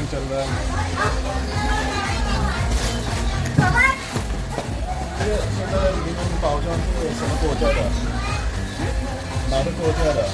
Packing चल रहा है।这现在你们保障是什么国家的？哪个国家的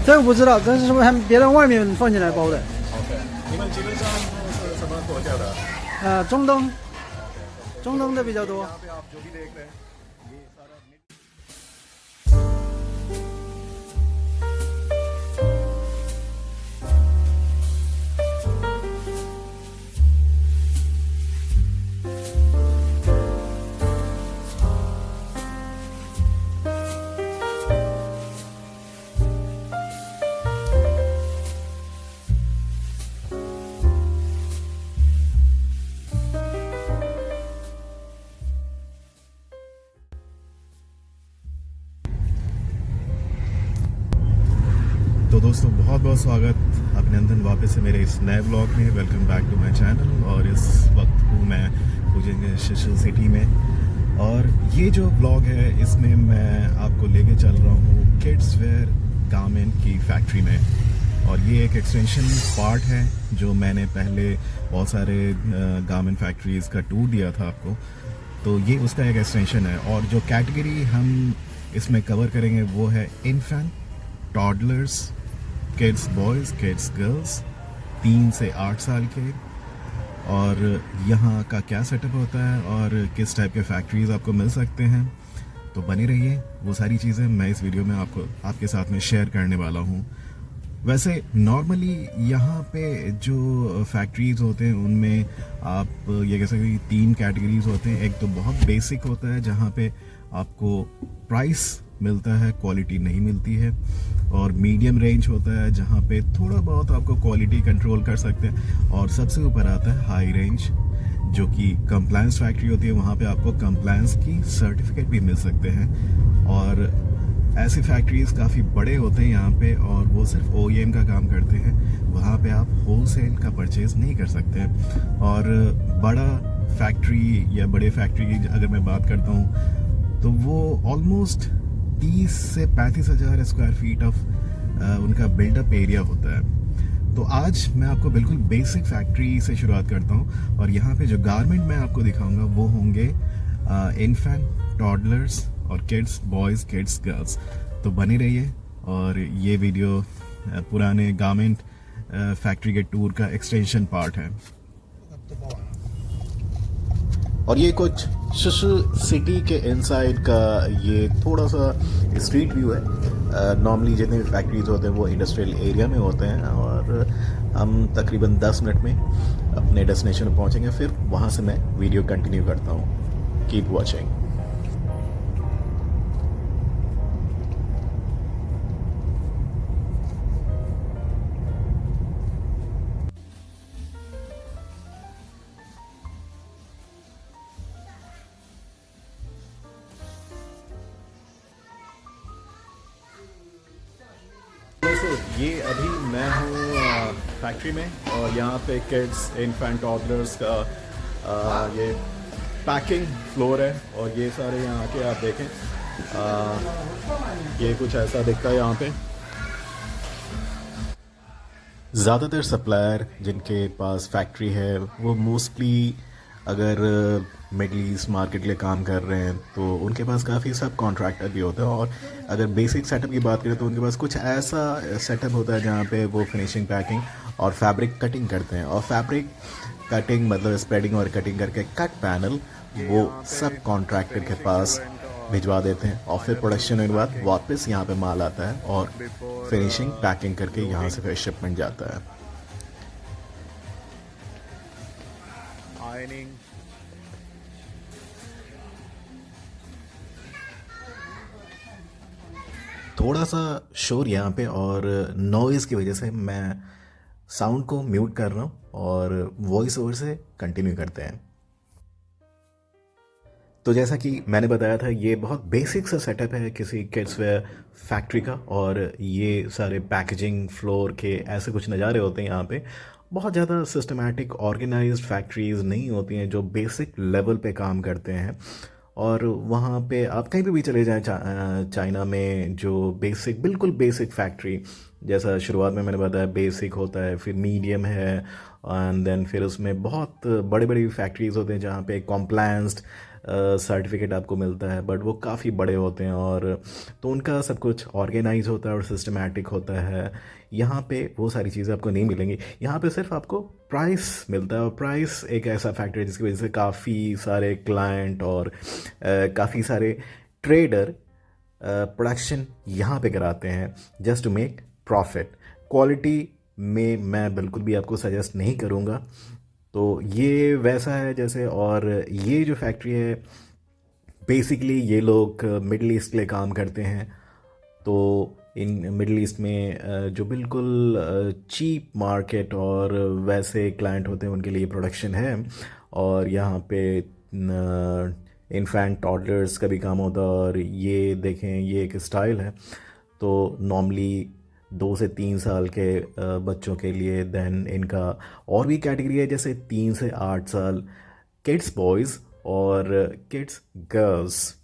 这个不知道，这是什么？他们别人外面放进来包的。 ？OK，你们基本上是什么国家的？中东，中东的比较多。 यहाँ पे आप जो भी देख रहे हैं ये सारा तो दोस्तों बहुत बहुत स्वागत अभिनंदन वापस से मेरे इस नए व्लॉग में। Welcome back to my channel. और इस वक्त हूँ मैं फुजिन शिशु सिटी में और ये जो व्लॉग है इसमें मैं आपको लेके चल रहा हूँ किड्स वेयर गारमेंट की फैक्ट्री में। और ये एक एक्सटेंशन पार्ट है जो मैंने पहले बहुत सारे गारमेंट फैक्ट्रीज़ का टूर दिया था आपको, तो ये उसका एक एक्सटेंशन है। और जो कैटेगरी हम इसमें कवर करेंगे वो है infant, toddlers, kids boys, kids girls 3 से 8 साल के। और यहाँ का क्या सेटअप होता है और किस टाइप के फैक्ट्रीज़ आपको मिल सकते हैं, तो बने रहिए। वो सारी चीज़ें मैं इस वीडियो में आपके साथ में शेयर करने वाला हूँ। वैसे नॉर्मली यहाँ पे जो फैक्ट्रीज़ होते हैं उनमें आप ये कह सकते हैं 3 कैटेगरीज होते हैं। एक तो बहुत बेसिक होता है जहाँ पे आपको प्राइस मिलता है, क्वालिटी नहीं मिलती है। और मीडियम रेंज होता है जहाँ पे थोड़ा बहुत आपको क्वालिटी कंट्रोल कर सकते हैं। और सबसे ऊपर आता है हाई रेंज जो कि कंप्लायंस फैक्ट्री होती है, वहाँ पे आपको कंप्लायंस की सर्टिफिकेट भी मिल सकते हैं। और ऐसी फैक्ट्रीज काफ़ी बड़े होते हैं यहाँ पे और वो सिर्फ OEM का काम करते हैं, वहाँ पे आप होलसेल का परचेज़ नहीं कर सकते हैं। और बड़ा फैक्ट्री या बड़े फैक्ट्री की अगर मैं बात करता हूँ तो वो ऑलमोस्ट 30 से 35 हज़ार स्क्वायर फीट ऑफ उनका बिल्डअप एरिया होता है। तो आज मैं आपको बिल्कुल बेसिक फैक्ट्री से शुरुआत करता हूँ और यहाँ पे जो गारमेंट मैं आपको दिखाऊंगा वो होंगे इन्फेंट, टॉडलर्स और किड्स बॉयज़, किड्स गर्ल्स। तो बने रहिए। और ये वीडियो पुराने गारमेंट फैक्ट्री के टूर का एक्सटेंशन पार्ट है। और ये कुछ शिशु सिटी के इनसाइड का ये थोड़ा सा स्ट्रीट व्यू है। नॉर्मली जितने भी फैक्ट्रीज होते हैं वो इंडस्ट्रियल एरिया में होते हैं और हम तकरीबन 10 मिनट में अपने डेस्टिनेशन पर पहुंचेंगे। फिर वहां से मैं वीडियो कंटिन्यू करता हूं। Keep watching. दोस्तों ये अभी मैं हूँ फैक्ट्री में और यहाँ पे किड्स, इन्फेंट, टॉडलर्स का ये पैकिंग फ्लोर है। और ये सारे यहाँ के आप देखें ये कुछ ऐसा दिखता है यहाँ पे। ज़्यादातर सप्लायर जिनके पास फैक्ट्री है वो मोस्टली अगर मिडल ईस्ट मार्केट के लिए काम कर रहे हैं तो उनके पास काफ़ी सब कॉन्ट्रैक्टर भी होता है। और अगर बेसिक सेटअप की बात करें तो उनके पास कुछ ऐसा सेटअप होता है जहाँ पे वो फिनिशिंग, पैकिंग और फैब्रिक कटिंग करते हैं। और फैब्रिक कटिंग मतलब स्प्रेडिंग और कटिंग करके कट पैनल वो सब कॉन्ट्रैक्टर के पास भिजवा देते हैं। और फिर प्रोडक्शन होने के बाद वापस यहाँ पे माल आता है और फिनिशिंग, पैकिंग करके यहाँ से फिर शिपमेंट जाता है। आयनिंग, थोड़ा सा शोर यहाँ पे और नॉइज़ की वजह से मैं साउंड को म्यूट कर रहा हूँ और वॉइस ओवर से कंटिन्यू करते हैं। तो जैसा कि मैंने बताया था ये बहुत बेसिक सा सेटअप है किसी किड्स वेयर फैक्ट्री का। और ये सारे पैकेजिंग फ्लोर के ऐसे कुछ नज़ारे होते हैं यहाँ पे। बहुत ज़्यादा सिस्टमैटिक ऑर्गेनाइज्ड फैक्ट्रीज़ नहीं होती हैं जो बेसिक लेवल पे काम करते हैं। और वहाँ पे आप कहीं पे भी चले जाएं चाइना में जो बेसिक बिल्कुल बेसिक फैक्ट्री जैसा शुरुआत में मैंने बताया, बेसिक होता है, फिर मीडियम है, एंड देन फिर उसमें बहुत बड़ी बड़ी फैक्ट्रीज़ होते हैं जहाँ पे कॉम्प्लायंस्ड सर्टिफिकेट आपको मिलता है, बट वो काफ़ी बड़े होते हैं और तो उनका सब कुछ ऑर्गेनाइज होता है और सिस्टमैटिक होता है। यहाँ पे वो सारी चीज़ें आपको नहीं मिलेंगी। यहाँ पे सिर्फ आपको प्राइस मिलता है, और प्राइस एक ऐसा फैक्टर है जिसकी वजह से काफ़ी सारे क्लाइंट और काफ़ी सारे ट्रेडर प्रोडक्शन यहाँ पे कराते हैं just to make profit. Quality में मैं बिल्कुल भी आपको सजेस्ट नहीं करूँगा। तो ये वैसा है जैसे, और ये जो फैक्ट्री है बेसिकली ये लोग मिडल ईस्ट के लिए काम करते हैं। तो इन मिडल ईस्ट में जो बिल्कुल चीप मार्केट और वैसे क्लाइंट होते हैं उनके लिए प्रोडक्शन है। और यहाँ पे इन्फेंट टॉडलर्स का भी काम होता है, और ये देखें ये एक स्टाइल है। तो नॉर्मली 2 से 3 साल के बच्चों के लिए, देन इनका और भी कैटेगरी है जैसे 3 से 8 साल, किड्स बॉयज़ और किड्स गर्ल्स।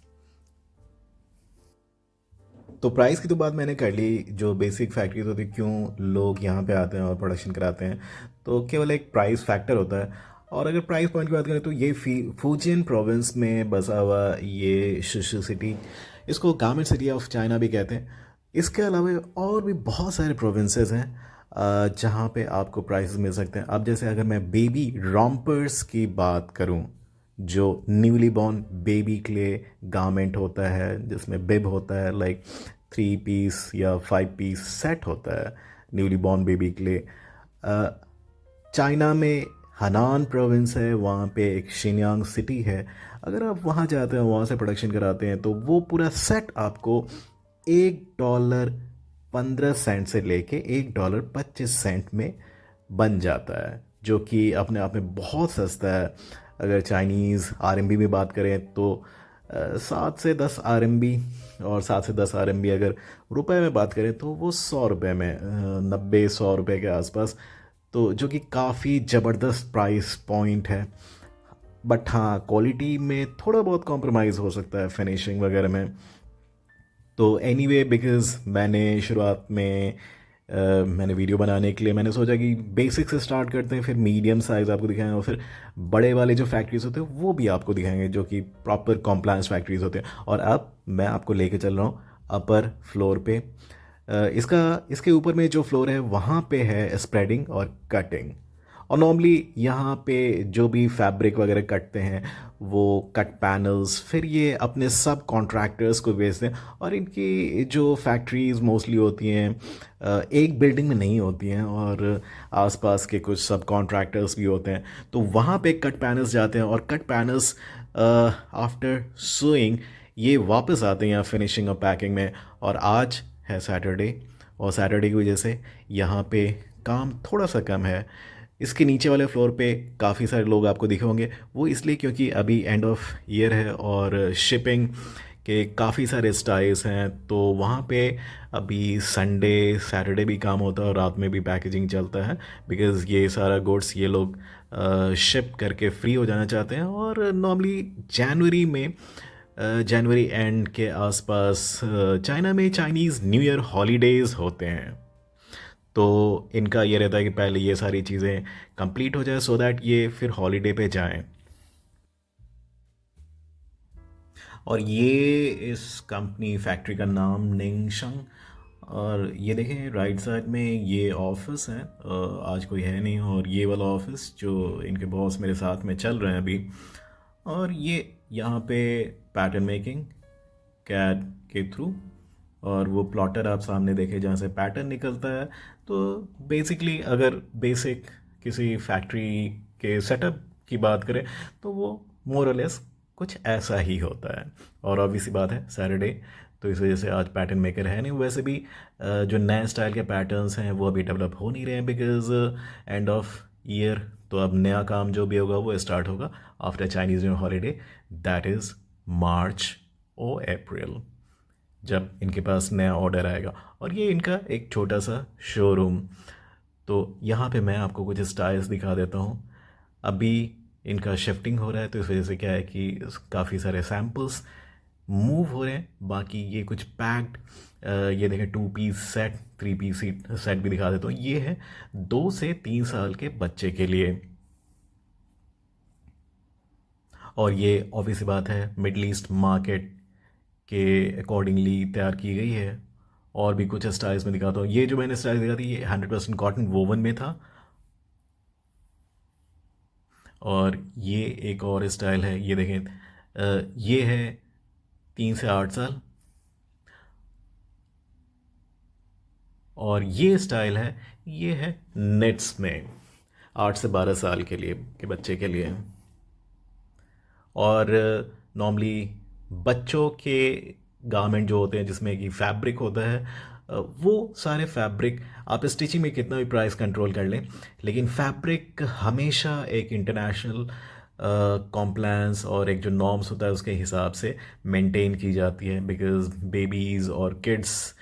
तो प्राइस की तो बात मैंने कर ली। जो बेसिक फैक्ट्रीज होती है क्यों लोग यहाँ पे आते हैं और प्रोडक्शन कराते हैं, तो केवल एक प्राइस फैक्टर होता है। और अगर प्राइस पॉइंट की बात करें तो ये फूजियन प्रोविंस में बसा हुआ ये शिशु सिटी, इसको गारमेंट सिटी ऑफ चाइना भी कहते हैं। इसके अलावा और भी बहुत सारे प्रोविंसेस हैं जहाँ पे आपको प्राइसेस मिल सकते हैं। अब जैसे अगर मैं बेबी रॉम्पर्स की बात करूँ, जो न्यूली बॉर्न बेबी के लिए गारमेंट होता है जिसमें बिब होता है, लाइक 3 पीस या 5 पीस सेट होता है न्यूली बॉर्न बेबी के लिए। चाइना में हनान प्रोविंस है, वहाँ पे एक शिन्यांग सिटी है। अगर आप वहाँ जाते हैं, वहाँ से प्रोडक्शन कराते हैं, तो वो पूरा सेट आपको $1.15 से लेके $1.25 में बन जाता है, जो कि अपने आप में बहुत सस्ता है। अगर चाइनीज़ RMB में बात करें तो 7 से 10 RMB, और 7 से 10 RMB अगर रुपए में बात करें तो वो 100 रुपये में, 90-100 रुपये के आसपास। तो जो कि काफ़ी ज़बरदस्त प्राइस पॉइंट है। बट हाँ, क्वालिटी में थोड़ा बहुत कॉम्प्रोमाइज़ हो सकता है फिनिशिंग वगैरह में। तो एनीवे, बिकॉज़ मैंने शुरुआत में मैंने वीडियो बनाने के लिए मैंने सोचा कि बेसिक से स्टार्ट करते हैं, फिर मीडियम साइज़ आपको दिखाएंगे और फिर बड़े वाले जो फैक्ट्रीज़ होते हैं वो भी आपको दिखाएंगे, जो कि प्रॉपर कॉम्प्लायंस फैक्ट्रीज़ होते हैं। और अब मैं आपको लेके चल रहा हूँ अपर फ्लोर पे। इसके ऊपर में जो फ्लोर है वहाँ पे है स्प्रेडिंग और कटिंग। और नॉर्मली यहाँ पे जो भी फैब्रिक वगैरह कटते हैं वो कट पैनल्स फिर ये अपने सब कॉन्ट्रैक्टर्स को बेचते हैं। और इनकी जो फैक्ट्रीज़ मोस्टली होती हैं एक बिल्डिंग में नहीं होती हैं, और आसपास के कुछ सब कॉन्ट्रैक्टर्स भी होते हैं। तो वहाँ पे कट पैनल्स जाते हैं, और कट पैनल्स आफ्टर सुइंग ये वापस आते हैं यहाँ फिनिशिंग और पैकिंग में। और आज है सैटरडे, और सैटरडे की वजह से यहाँ पे काम थोड़ा सा कम है। इसके नीचे वाले फ्लोर पे काफ़ी सारे लोग आपको दिखे होंगे, वो इसलिए क्योंकि अभी एंड ऑफ ईयर है और शिपिंग के काफ़ी सारे स्टाइल्स हैं। तो वहाँ पे अभी संडे सैटरडे भी काम होता है और रात में भी पैकेजिंग चलता है, बिकॉज़ ये सारा गुड्स ये लोग शिप करके फ्री हो जाना चाहते हैं। और नॉर्मली जनवरी में जनवरी एंड के आसपास चाइना में चाइनीज़ न्यू ईयर हॉलीडेज़ होते हैं। तो इनका ये रहता है कि पहले ये सारी चीज़ें कंप्लीट हो जाए, सो दैट ये फिर हॉलीडे पे जाएं। और ये इस कंपनी फैक्ट्री का नाम निंगशंग। और ये देखें राइट साइड में ये ऑफिस है, आज कोई है नहीं, और ये वाला ऑफिस जो इनके बॉस मेरे साथ में चल रहे हैं अभी। और ये यहाँ पे पैटर्न मेकिंग कैड के थ्रू, और वो प्लॉटर आप सामने देखें जहाँ से पैटर्न निकलता है। तो बेसिकली अगर बेसिक किसी फैक्ट्री के सेटअप की बात करें तो वो मोर और लेस कुछ ऐसा ही होता है। और ऑब्वियसली बात है सैटरडे, तो इस वजह से आज पैटर्न मेकर है नहीं। वैसे भी जो नए स्टाइल के पैटर्न्स हैं वो अभी डेवलप हो नहीं रहे हैं, बिकॉज एंड ऑफ ईयर। तो अब नया काम जो भी होगा वो स्टार्ट होगा after Chinese new holiday, that is March और अप्रैल, जब इनके पास नया ऑर्डर आएगा। और ये इनका एक छोटा सा शोरूम। तो यहाँ पे मैं आपको कुछ स्टाइल्स दिखा देता हूँ। अभी इनका शिफ्टिंग हो रहा है, तो इस वजह से क्या है कि काफ़ी सारे सैम्पल्स मूव हो रहे हैं। बाकी ये कुछ पैक्ड, ये देखें 2 पीस सेट, 3 पीस सेट भी दिखा देता हूँ। ये है 2 से 3 साल के बच्चे के लिए, और ये ऑब्वियस बात है मिडल ईस्ट मार्केट के अकॉर्डिंगली तैयार की गई है। और भी कुछ स्टाइल्स में दिखाता हूँ। ये जो मैंने स्टाइल दिखा थी ये 100% कॉटन वोवन में था। और ये एक और स्टाइल है, ये देखें, ये है 3 से 8 साल, और ये स्टाइल है, ये है नेट्स में 8 से 12 साल के लिए के बच्चे के लिए। और नॉर्मली बच्चों के गारमेंट जो होते हैं जिसमें कि फैब्रिक होता है, वो सारे फैब्रिक आप स्टिचिंग में कितना भी प्राइस कंट्रोल कर लें, लेकिन फैब्रिक हमेशा एक इंटरनेशनल कॉम्प्लायंस और एक जो नॉर्म्स होता है उसके हिसाब से मेंटेन की जाती है, बिकॉज बेबीज़ और किड्स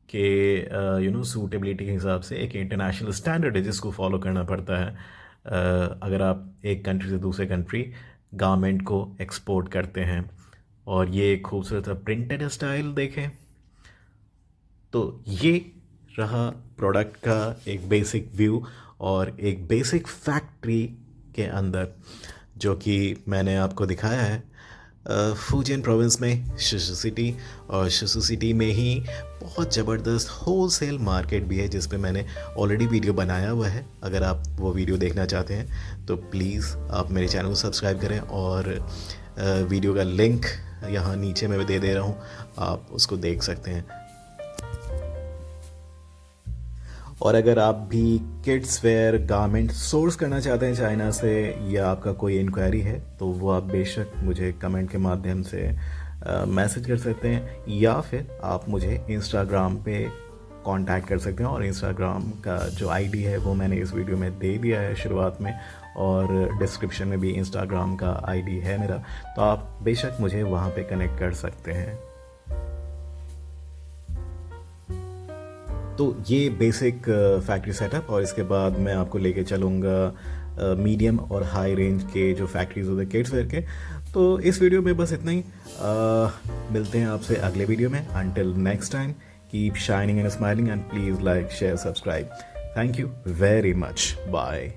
के सूटेबिलिटी के हिसाब से एक इंटरनेशनल स्टैंडर्ड है जिसको फॉलो करना पड़ता है अगर आप एक कंट्री से दूसरे कंट्री गारमेंट को एक्सपोर्ट करते हैं। और ये एक खूबसूरत प्रिंटेड स्टाइल देखें, तो ये रहा प्रोडक्ट का एक बेसिक व्यू और एक बेसिक फैक्ट्री के अंदर जो कि मैंने आपको दिखाया है फुजियन प्रोविंस में शिशु सिटी। और शिशु सिटी में ही बहुत ज़बरदस्त होलसेल मार्केट भी है जिस पे मैंने ऑलरेडी वीडियो बनाया हुआ है। अगर आप वो वीडियो देखना चाहते हैं तो प्लीज़ आप मेरे चैनल को सब्सक्राइब करें, और वीडियो का लिंक यहाँ नीचे मैं दे रहा हूँ, आप उसको देख सकते हैं। और अगर आप भी किड्स वेयर गारमेंट सोर्स करना चाहते हैं चाइना से, या आपका कोई इंक्वायरी है, तो वो आप बेशक मुझे कमेंट के माध्यम से मैसेज कर सकते हैं, या फिर आप मुझे इंस्टाग्राम पे कांटेक्ट कर सकते हैं। और इंस्टाग्राम का जो आईडी है वो मैंने इस वीडियो में दे दिया है शुरुआत में, और डिस्क्रिप्शन में भी इंस्टाग्राम का आईडी है मेरा, तो आप बेशक मुझे वहाँ पे कनेक्ट कर सकते हैं। तो ये बेसिक फैक्ट्री सेटअप, और इसके बाद मैं आपको लेके चलूँगा मीडियम और हाई रेंज के जो फैक्ट्रीज होते हैं किड्स वेयर के। तो इस वीडियो में बस इतना ही, मिलते हैं आपसे अगले वीडियो में। Until next time, keep shining and smiling, and please like share subscribe. Thank you very much, bye.